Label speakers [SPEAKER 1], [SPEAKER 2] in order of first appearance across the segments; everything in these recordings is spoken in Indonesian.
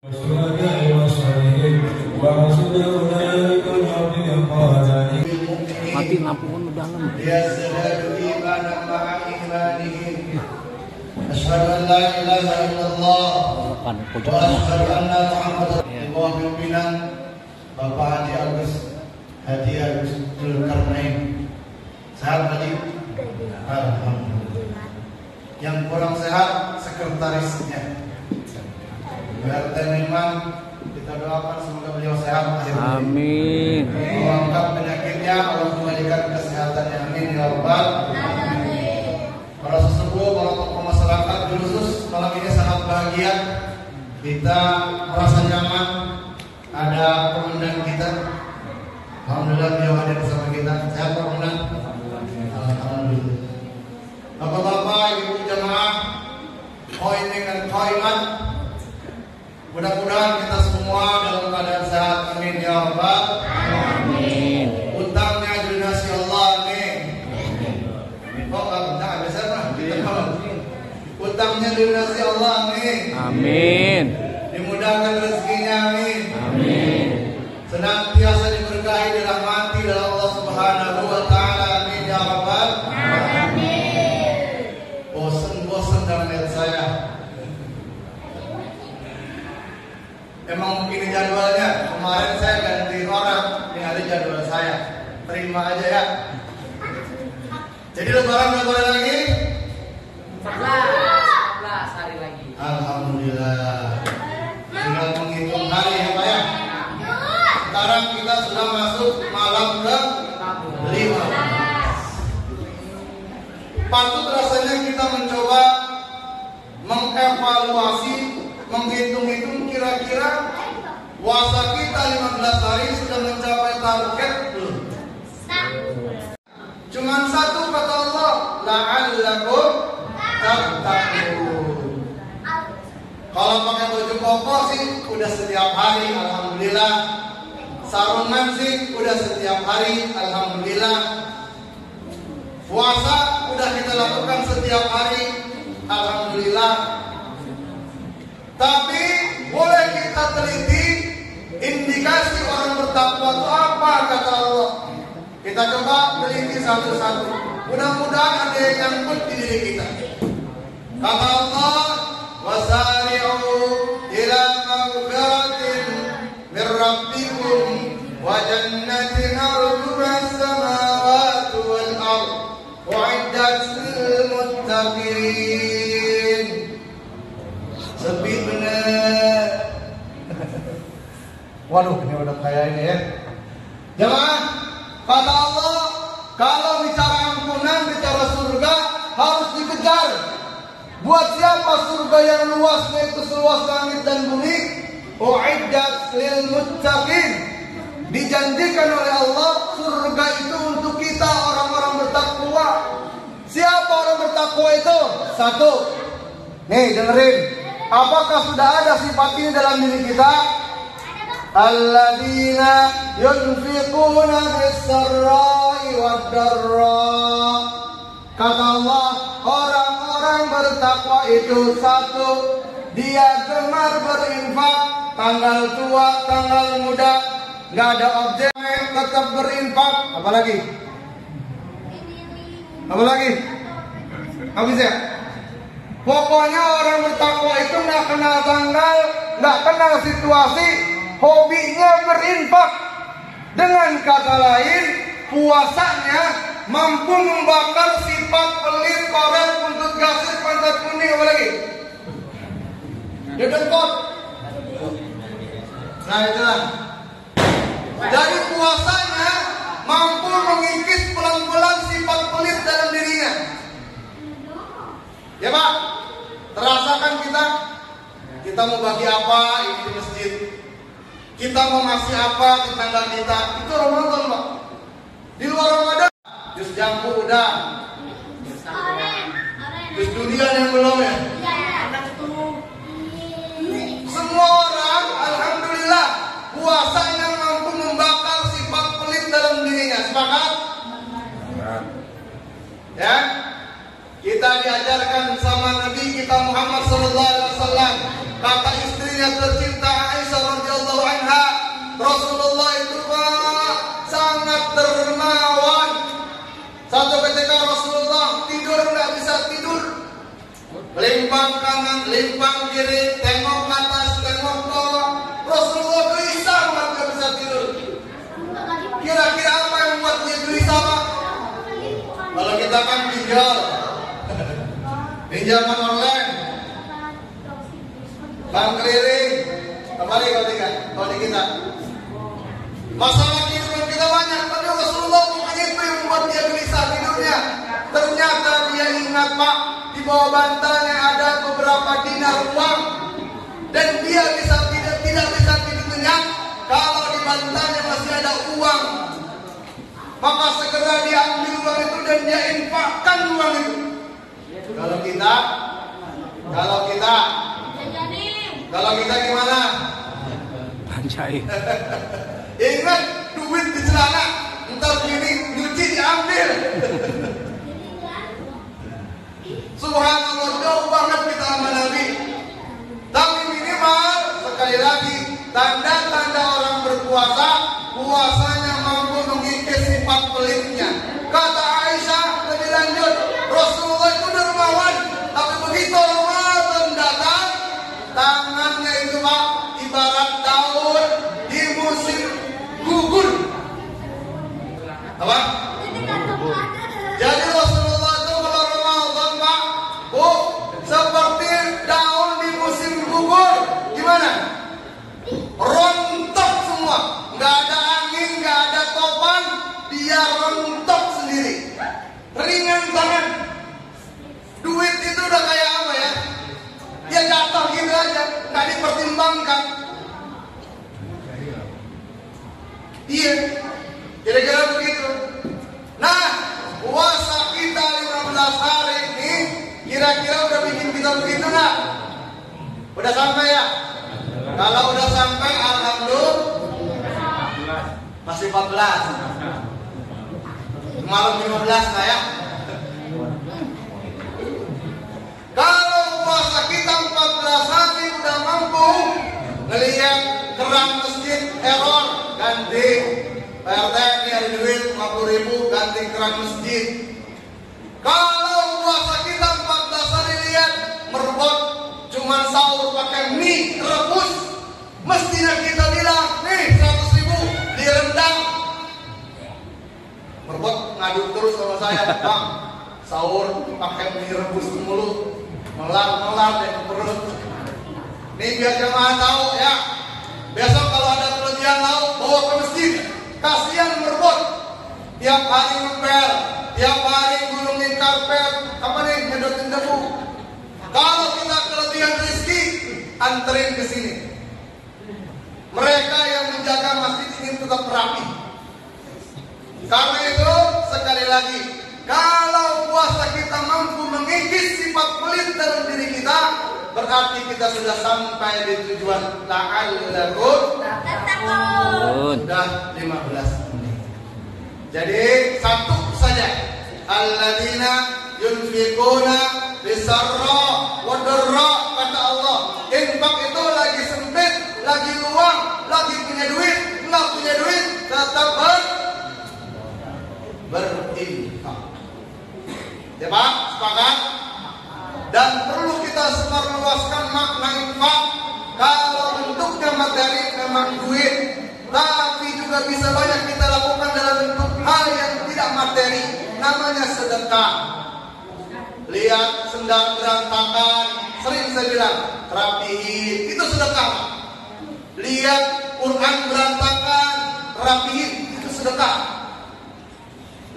[SPEAKER 1] Mati lampu kan udah dalam.
[SPEAKER 2] Asyhadu an la ilaha illallah wa asyhadu anna Muhammadar Rasulullah. Pimpinan Bapak Haji Agus Zulkarnain. Sehat tadi? Alhamdulillah. Yang kurang sehat sekretarisnya. Biar Imam kita doakan semoga beliau sehat.
[SPEAKER 1] Amin.
[SPEAKER 2] Mengangkat penyakitnya, Allah kembalikan kesehatannya. Amin ya rabbal alamin. Para sesepuh, para tokoh masyarakat khusus malam ini sangat bahagia. Kita merasa nyaman ada komandan kita. Alhamdulillah beliau hadir bersama kita. Sehat Pak Komandan? Alhamdulillah. Bapak-bapak, ibu jamaah, qaimin dan qaimat, mudah-mudahan kita semua dalam keadaan sehat. Amin ya rabbal alamin. Utangnya dilunasi Allah. Amin. Oh, enggak bisa mah. Utangnya dilunasi Allah. Amin.
[SPEAKER 1] Amin.
[SPEAKER 2] Dimudahkan rezekinya. Amin.
[SPEAKER 1] Amin.
[SPEAKER 2] Senantiasa diberkahi, dirahmati oleh Allah Subhanahu wa taala. Amin ya rabbal alamin. Bosan-bosan dalam lihat saya. Emang begini jadwalnya. Kemarin saya ganti orang, ini ada jadwal saya. Terima aja ya. Jadi lebaran berapa hari lagi?
[SPEAKER 3] 14 hari lagi.
[SPEAKER 2] Alhamdulillah. Tinggal menghitung hari ya Pak ya. Sekarang kita sudah masuk malam ke 15. Patut rasanya kita mencoba mengevaluasi, menghitung-hitung kira-kira puasa kita 15 hari sudah mencapai target belum? Cuman satu kata Allah, la'allakum tattaqun. Kalau pakai baju koko sih udah setiap hari, alhamdulillah. Sarungan sih udah setiap hari, alhamdulillah. Puasa udah kita lakukan setiap hari, alhamdulillah. Tapi boleh kita teliti indikasi orang bertakwa itu apa kata Allah. Kita coba teliti satu-satu. Mudah-mudahan ada yang nyangkut di diri kita. Kata Allah, wasari'u ila maghfiratin min rabbikum wa jannatin 'arduha as-samawati wal ardh u'iddat lil muttaqin. Sepi bener. Waduh, ini udah kayak ini ya. Jemaah, kata Allah, kalau bicara ampunan, bicara surga harus dikejar. Buat siapa surga yang luas, yaitu seluas langit dan bumi? U'iddat lil muttaqin. Dijanjikan oleh Allah surga itu untuk kita orang-orang bertakwa. Siapa orang bertakwa itu? Satu. Nih dengerin. Apakah sudah ada sifat ini dalam diri kita? Alladzina yunfiquna bis-sarra'i wad-dharra. Kata Allah, orang-orang bertakwa itu satu, dia gemar berinfak, tanggal tua, tanggal muda, nggak ada objek, tetap berinfak. Apalagi? Habis ya? Pokoknya orang bertakwa itu nggak kenal tanggal, nggak kenal situasi, hobinya berinfak. Dengan kata lain, puasanya mampu membakar sifat pelit, koret, buntut gasir, pantat kuning, apa lagi? Dedengkot. Nah itulah. Dari puasanya mampu mengikis pelan-pelan sifat pelit dalam dirinya. Ya Pak, terasakan kita mau bagi apa ini di masjid, kita mau ngasih apa di tetangga kita, itu Ramadan Pak. Di luar Ramadan, jus jambu udah, jus durian yang belum ya. Semua orang, alhamdulillah, puasanya mampu membakar sifat pelit dalam dirinya. Sepakat? Ya. Kita diajarkan sama Nabi kita Muhammad sallallahu alaihi wasallam, kata istrinya tercinta tidur nggak bisa tidur. Limpang kanan, limpang kiri, tengok atas, tengok bawah. Rasulullah gelisah nggak bisa tidur. Kira-kira apa yang membuat dia gelisah, Pak? Kalau kita kan pinjol, pinjaman online, bank keliling, kembali kalau di kita. Masalah kehidupan kita banyak, tapi Rasulullah bukan itu yang membuat dia gelisah tidurnya. Ternyata dia ingat, Pak, di bawah bantalnya ada beberapa dinar uang, dan dia tidak bisa tidur nyenyak kalau di bantalnya masih ada uang. Maka segera dia ambil uang itu dan dia infakkan uang itu. Kalau kita gimana?
[SPEAKER 1] Anjay.
[SPEAKER 2] Ingat, duit di celana, entar gini nyuci diambil. Subhanallah, jauh banget kita sama Nabi. Tapi minimal, sekali lagi, tanda-tanda orang berpuasa, puasanya mampu mengikis sifat pelitnya. Kata Aisyah lebih lanjut, Rasulullah itu dermawan, tapi begitu Ramadan datang, tangannya itu, Pak, ibarat daun di musim gugur. Apa? Jadi Rasulullah itu kalau Ramadan, Pak, seperti daun di musim gugur. Gimana? Rontok semua, nggak ada angin, nggak ada topan, dia rontok sendiri. Ringan tangan. Duit itu udah kayak apa ya? Dia jatuh gitu aja, nggak dipertimbangkan. Iya, kira-kira begitu. Nah, puasa kita 15 hari ini kira-kira udah bikin kita begitu nggak? Udah sampai ya? Kalau udah sampai, alhamdulillah. Masih 14. Malam 15 lah ya. Kalau puasa kita 14 hari udah mampu ngelihat keran masjid error, ganti. PRT ini ada duit 50.000, ganti keran masjid. Kalau puasa kita 14 hari lihat merebut cuma sahur pakai mie rebus, mestinya kita bilang nih 100.000 direndam. Merebut ngadu terus sama saya, Bang, sahur pakai mie rebus mulu, melar deh perut. Nih biar jemaah tahu ya, besok kalau ada kelebihan lauk bawa ke masjid. Kasihan merebut, tiap hari ngepel, tiap hari gulungin karpet, apa nih, ngedotin debu. Kalau kita kelebihan rezeki, anterin ke sini. Mereka yang menjaga masjid ingin tetap rapi. Karena itu, sekali lagi, kalau puasa kita mampu mengikis sifat pelit dalam diri kita, berarti kita sudah sampai di tujuan. La'allakum sudah 15 menit. Jadi satu saja. Alladzina yunfiquna bisarra wa darra, kata Allah. Infak itu lagi sempit, lagi luang, lagi punya duit, enggak punya duit, tetap berinfak. Ya Pak, sepakat? Dan perlu kita sebarluaskan makna infak. Kalau bentuknya materi memang duit, tapi juga bisa banyak kita lakukan dalam bentuk hal yang tidak materi, namanya sedekah. Lihat sendal berantakan, sering saya bilang rapihin, itu sedekah. Lihat Quran berantakan, rapihin, itu sedekah.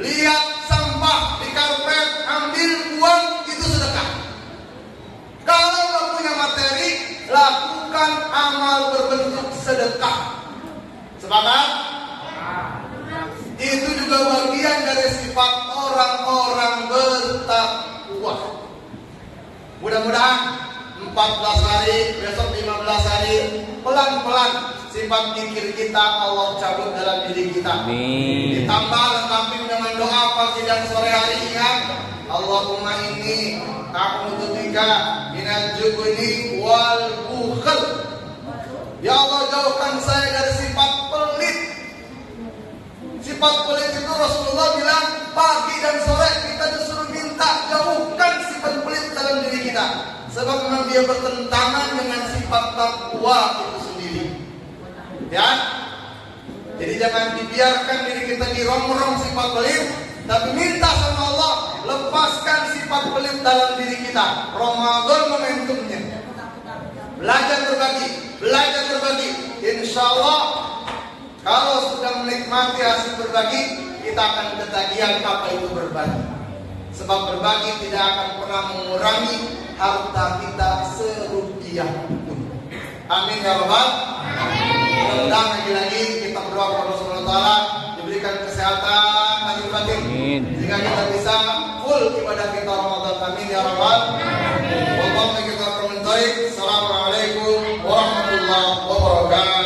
[SPEAKER 2] Lihat sampah di karpet, ambil, buang, itu sedekah. Kalau nggak punya materi, lakukan amal berbentuk sedekah. Sepakat? Itu juga bagian dari sifat orang-orang bertakwa. Mudah-mudahan 14 hari, besok 15 hari, pelan-pelan sifat zikir kita Allah cabut dalam diri kita.
[SPEAKER 1] Amin.
[SPEAKER 2] Ditambah lengkapi dengan doa pagi dan sore hari, ingat, Allahumma inni a'udzubika minal jubni wal bukhl. Ya Allah, jauhkan saya dari sifat pelit. Sifat pelit itu Rasulullah bilang pagi dan sore kita disuruh minta, sebab memang dia bertentangan dengan sifat takwa itu sendiri. Ya, jadi jangan dibiarkan diri kita dirongrong sifat pelit, tapi minta sama Allah lepaskan sifat pelit dalam diri kita. Ramadan momentumnya. Belajar berbagi. Insya Allah kalau sudah menikmati hasil berbagi, kita akan ketagihan apa itu berbagi. Sebab berbagi tidak akan pernah mengurangi harta kita serupiah pun. Amin ya Rabbal. Mudah-mudahan lagi-lagi kita berdoa kepada Allah Subhanahu wa taala diberikan kesehatan lahir batin. Sehingga kita bisa full ibadah kita Ramadan. Amin ya Rabbal. Wallahu kita komentari. Assalamualaikum warahmatullahi wabarakatuh.